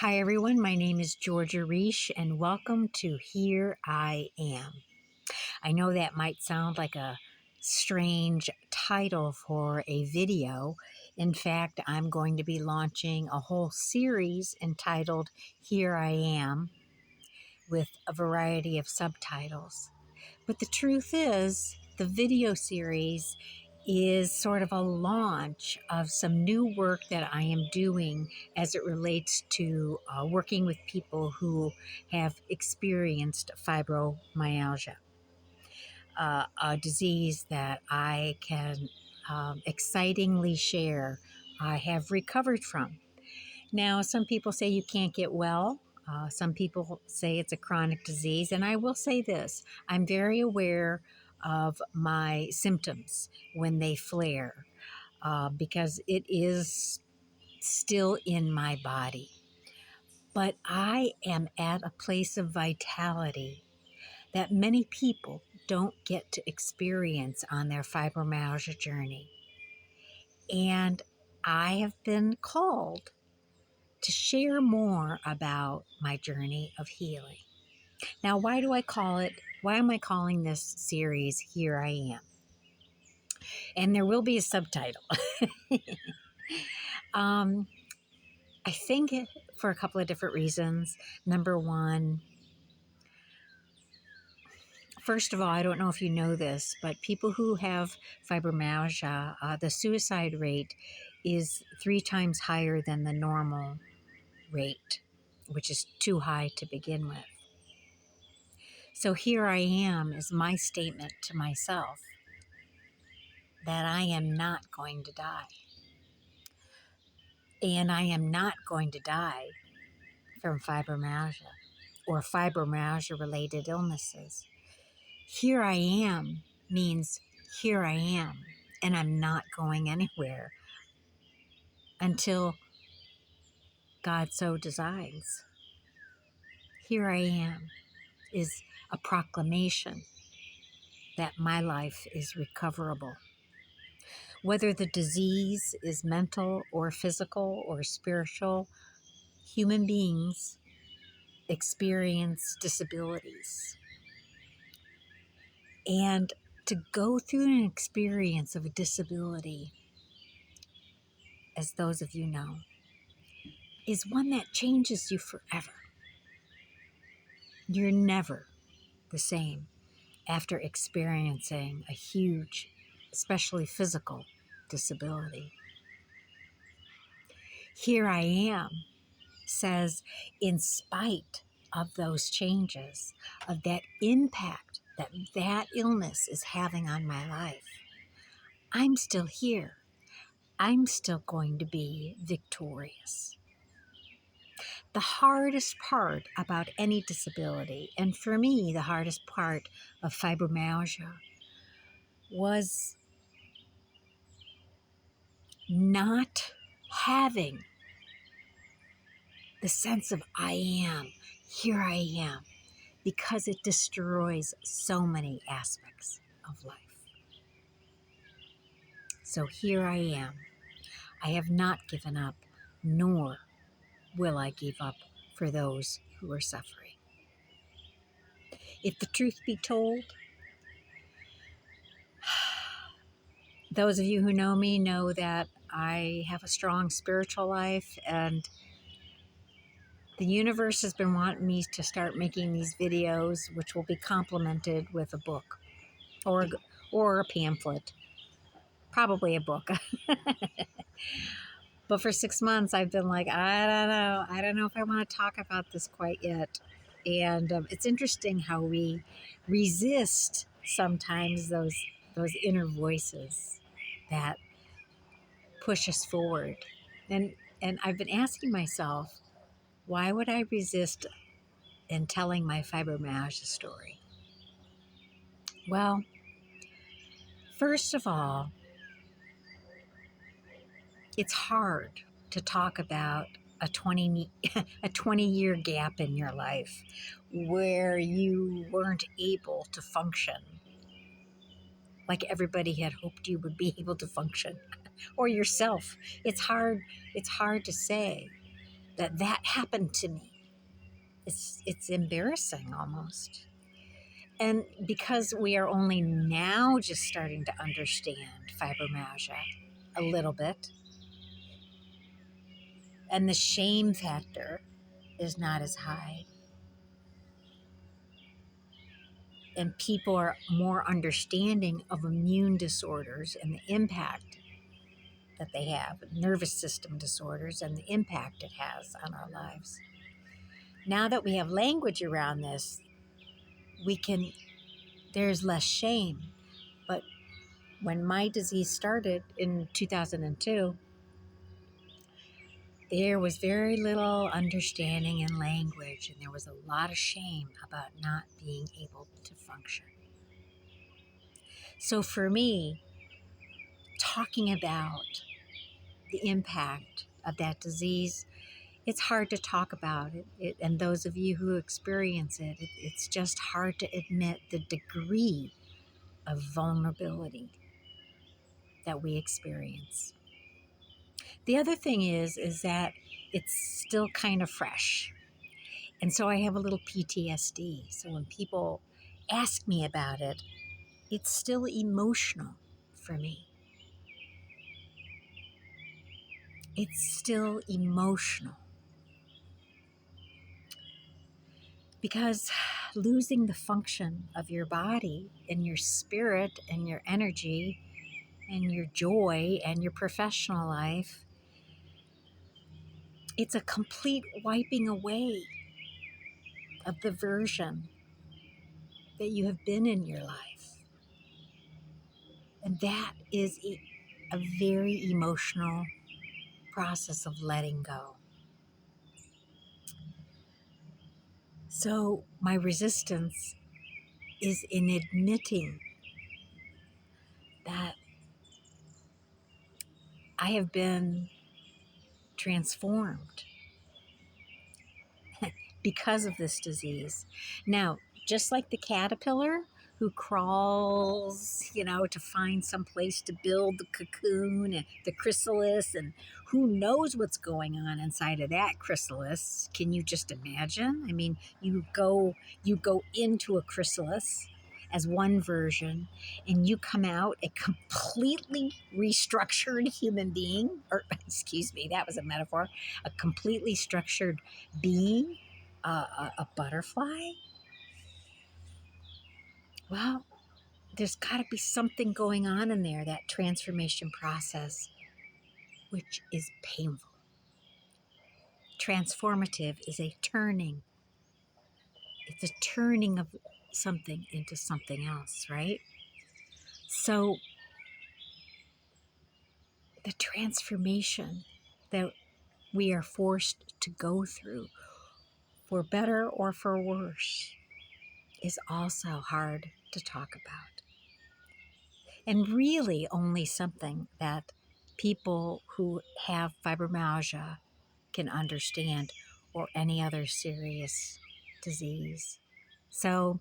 Hi everyone, my name is Georgia Reish and welcome to Here I Am. I know that might sound like a strange title for a video. In fact, I'm going to be launching a whole series entitled Here I Am with a variety of subtitles. But the truth is, the video series is sort of a launch of some new work that I am doing as it relates to working with people who have experienced fibromyalgia, a disease that I can excitingly share I have recovered from. Now, some people say you can't get well. Some people say it's a chronic disease. And I will say this, I'm very aware of my symptoms when they flare because it is still in my body. But I am at a place of vitality that many people don't get to experience on their fibromyalgia journey. And I have been called to share more about my journey of healing. Now, why am I calling this series Here I Am? And there will be a subtitle. I think for a couple of different reasons. Number one, first of all, I don't know if you know this, but people who have fibromyalgia, the suicide rate is 3 times higher than the normal rate, which is too high to begin with. So here I am is my statement to myself that I am not going to die. And I am not going to die from fibromyalgia or fibromyalgia-related illnesses. Here I am means here I am, and I'm not going anywhere until God so designs. Here I am is a proclamation that my life is recoverable. Whether the disease is mental or physical or spiritual, human beings experience disabilities. And to go through an experience of a disability, as those of you know, is one that changes you forever. You're never the same after experiencing a huge, especially physical, disability. Here I am says, in spite of those changes, of that impact that illness is having on my life, I'm still here. I'm still going to be victorious. The hardest part about any disability, and for me, the hardest part of fibromyalgia, was not having the sense of I am, here I am, because it destroys so many aspects of life. So here I am. I have not given up, nor will I give up for those who are suffering. If the truth be told, those of you who know me know that I have a strong spiritual life, and the universe has been wanting me to start making these videos, which will be complemented with a book or a pamphlet, probably a book. But for 6 months, I've been like, I don't know if I want to talk about this quite yet. And it's interesting how we resist sometimes those inner voices that push us forward. And I've been asking myself, why would I resist in telling my fibromyalgia story? Well, first of all, it's hard to talk about a 20-year gap in your life where you weren't able to function like everybody had hoped you would be able to function, or yourself. It's hard to say that happened to me. It's embarrassing almost. And because we are only now just starting to understand fibromyalgia a little bit, and the shame factor is not as high, and people are more understanding of immune disorders and the impact that they have, nervous system disorders, and the impact it has on our lives. Now that we have language around this, there's less shame. But when my disease started in 2002, there was very little understanding and language, and there was a lot of shame about not being able to function. So for me, talking about the impact of that disease, it's hard to talk about it, and those of you who experience it's just hard to admit the degree of vulnerability that we experience. The other thing is that it's still kind of fresh. And so I have a little PTSD. So when people ask me about it, it's still emotional for me. It's still emotional. Because losing the function of your body and your spirit and your energy and your joy and your professional life, it's a complete wiping away of the version that you have been in your life. And that is a very emotional process of letting go. So my resistance is in admitting that I have been transformed because of this disease. Now, just like the caterpillar who crawls, to find some place to build the cocoon and the chrysalis, and who knows what's going on inside of that chrysalis. Can you just imagine? I mean, you go into a chrysalis as one version, and you come out a completely restructured human being, or excuse me, that was a metaphor, a completely structured being, a butterfly. Well, there's got to be something going on in there, that transformation process, which is painful. Transformative is a turning. It's a turning of something into something else, right? So the transformation that we are forced to go through, for better or for worse, is also hard to talk about. And really only something that people who have fibromyalgia can understand, or any other serious disease. So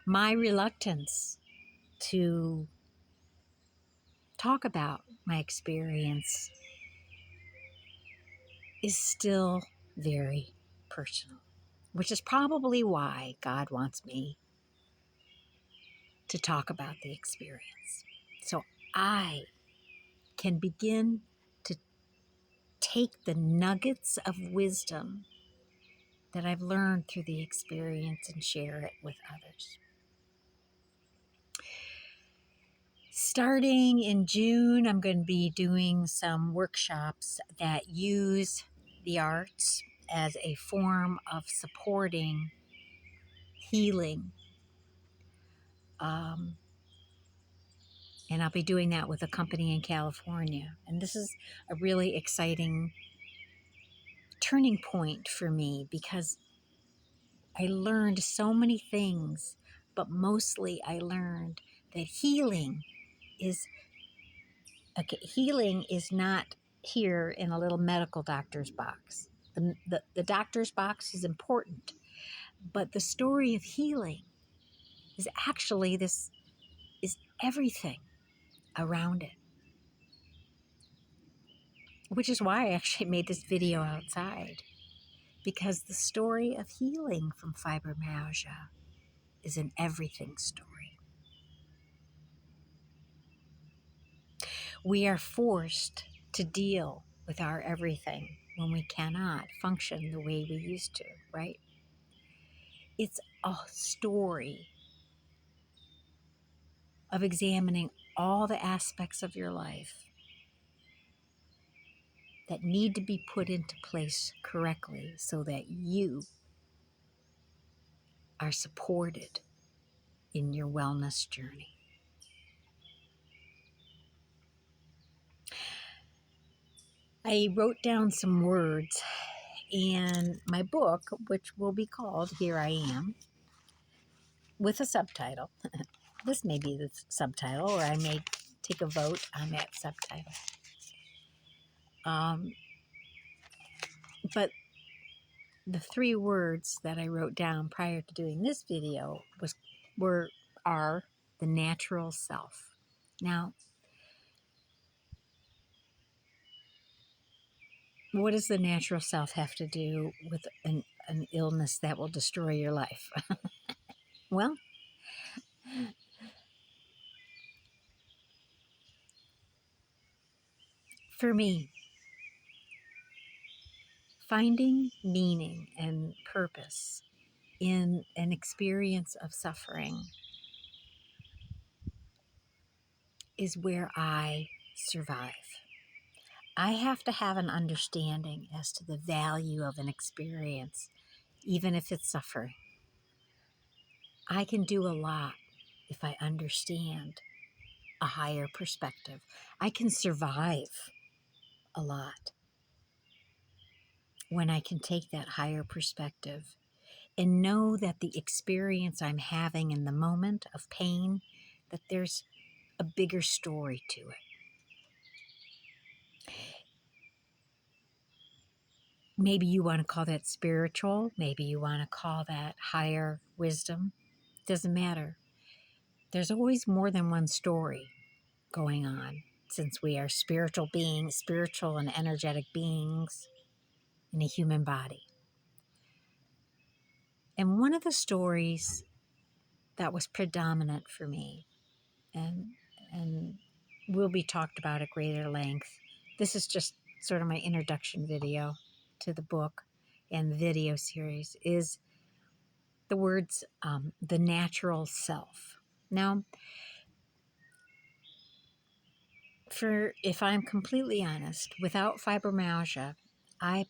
my reluctance to talk about my experience is still very personal, which is probably why God wants me to talk about the experience. So I can begin to take the nuggets of wisdom that I've learned through the experience and share it with others. Starting in June, I'm going to be doing some workshops that use the arts as a form of supporting healing. And I'll be doing that with a company in California. And this is a really exciting turning point for me, because I learned so many things, but mostly I learned that healing is not here in a little medical doctor's box. The doctor's box is important, but the story of healing is actually everything around it, which is why I actually made this video outside. because the story of healing from fibromyalgia is an everything story. We are forced to deal with our everything when we cannot function the way we used to, right? It's a story of examining all the aspects of your life that need to be put into place correctly so that you are supported in your wellness journey. I wrote down some words in my book, which will be called Here I Am, with a subtitle. This may be the subtitle, or I may take a vote on that subtitle. But the 3 words that I wrote down prior to doing this video are the natural self. Now, what does the natural self have to do with an illness that will destroy your life? Well, for me, finding meaning and purpose in an experience of suffering is where I survive. I have to have an understanding as to the value of an experience, even if it's suffering. I can do a lot if I understand a higher perspective. I can survive a lot when I can take that higher perspective and know that the experience I'm having in the moment of pain, that there's a bigger story to it. Maybe you want to call that spiritual. Maybe you want to call that higher wisdom. Doesn't matter. There's always more than one story going on, since we are spiritual beings, spiritual and energetic beings in a human body. And one of the stories that was predominant for me, and will be talked about at greater length. This is just sort of my introduction video to the book and the video series, is the words, the natural self. Now, if I'm completely honest, without fibromyalgia, I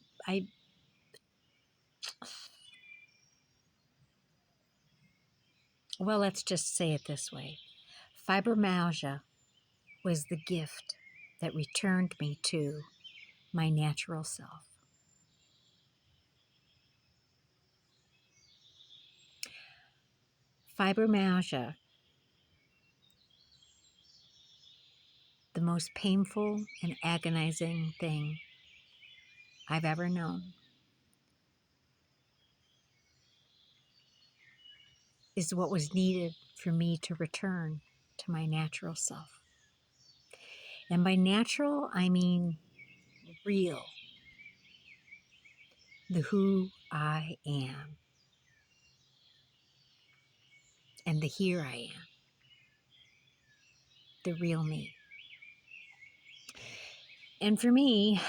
well, let's just say it this way. Fibromyalgia was the gift that returned me to my natural self. Fibromyalgia, the most painful and agonizing thing I've ever known, is what was needed for me to return to my natural self. And by natural, I mean real. The who I am. And the here I am. The real me. And for me,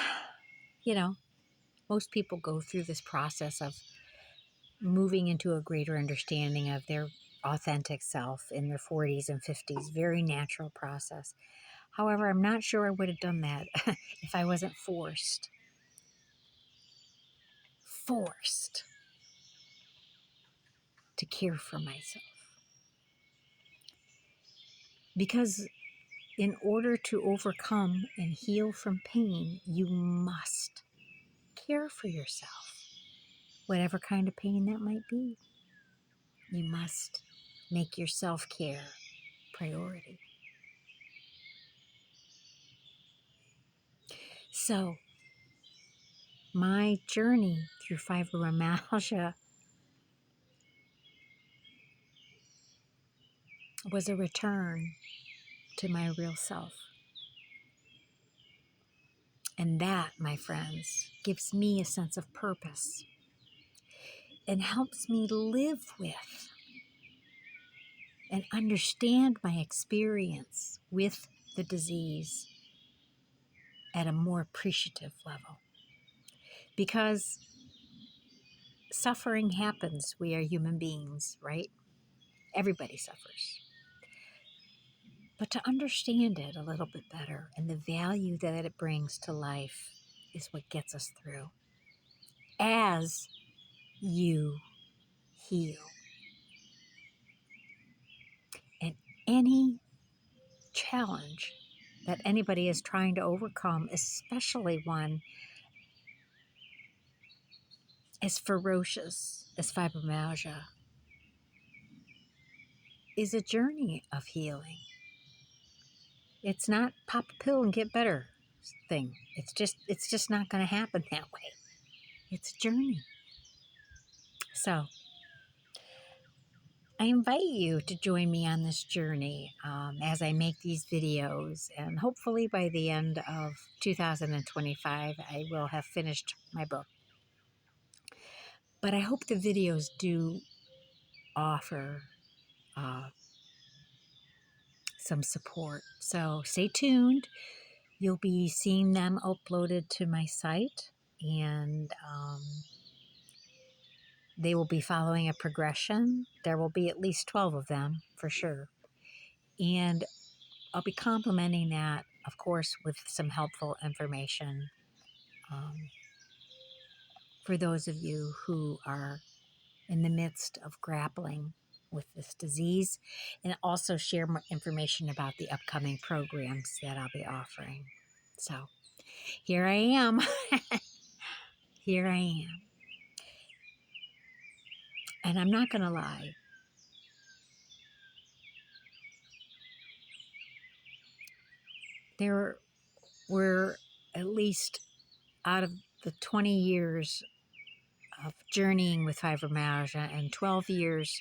most people go through this process of moving into a greater understanding of their authentic self in their 40s and 50s. Very natural process. However, I'm not sure I would have done that if I wasn't forced to care for myself. Because in order to overcome and heal from pain, you must care for yourself. Whatever kind of pain that might be, you must make your self-care priority. So, my journey through fibromyalgia was a return to my real self. And that, my friends, gives me a sense of purpose. and helps me live with and understand my experience with the disease at a more appreciative level. Because suffering happens. We are human beings, right? Everybody suffers. But to understand it a little bit better and the value that it brings to life is what gets us through as you heal. And any challenge that anybody is trying to overcome, especially one as ferocious as fibromyalgia, is a journey of healing. It's not pop a pill and get better thing. It's just not going to happen that way. It's a journey. So I invite you to join me on this journey as I make these videos, and hopefully by the end of 2025 I will have finished my book. But I hope the videos do offer some support. So stay tuned. You'll be seeing them uploaded to my site, and they will be following a progression. There will be at least 12 of them for sure. And I'll be complementing that, of course, with some helpful information for those of you who are in the midst of grappling with this disease, and also share more information about the upcoming programs that I'll be offering. So here I am. Here I am. And I'm not going to lie. There were at least, out of the 20 years of journeying with fibromyalgia and 12 years,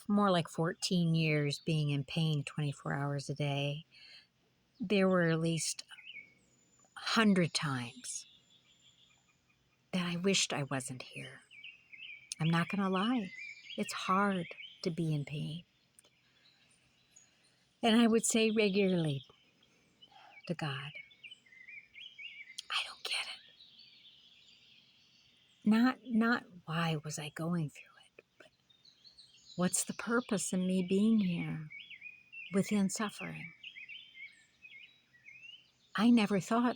more like 14 years being in pain 24 hours a day, there were at least 100 times that I wished I wasn't here. I'm not going to lie. It's hard to be in pain. And I would say regularly to God, I don't get it. Not why was I going through it, but what's the purpose in me being here within suffering? I never thought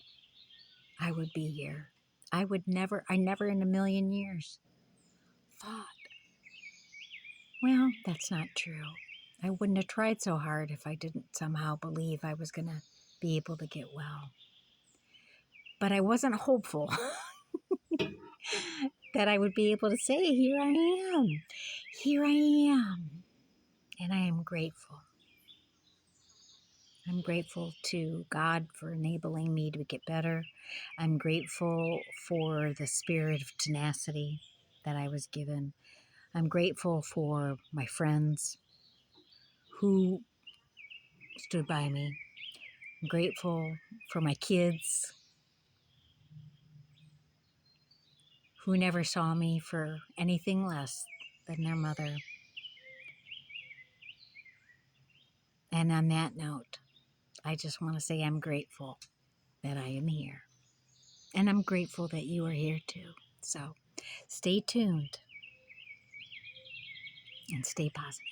I would be here. I never in a million years thought. Well, that's not true. I wouldn't have tried so hard if I didn't somehow believe I was going to be able to get well. But I wasn't hopeful that I would be able to say, here I am. Here I am. And I am grateful. I'm grateful to God for enabling me to get better. I'm grateful for the spirit of tenacity that I was given. I'm grateful for my friends who stood by me. I'm grateful for my kids who never saw me for anything less than their mother. And on that note, I just want to say I'm grateful that I am here. And I'm grateful that you are here too. So stay tuned and stay positive.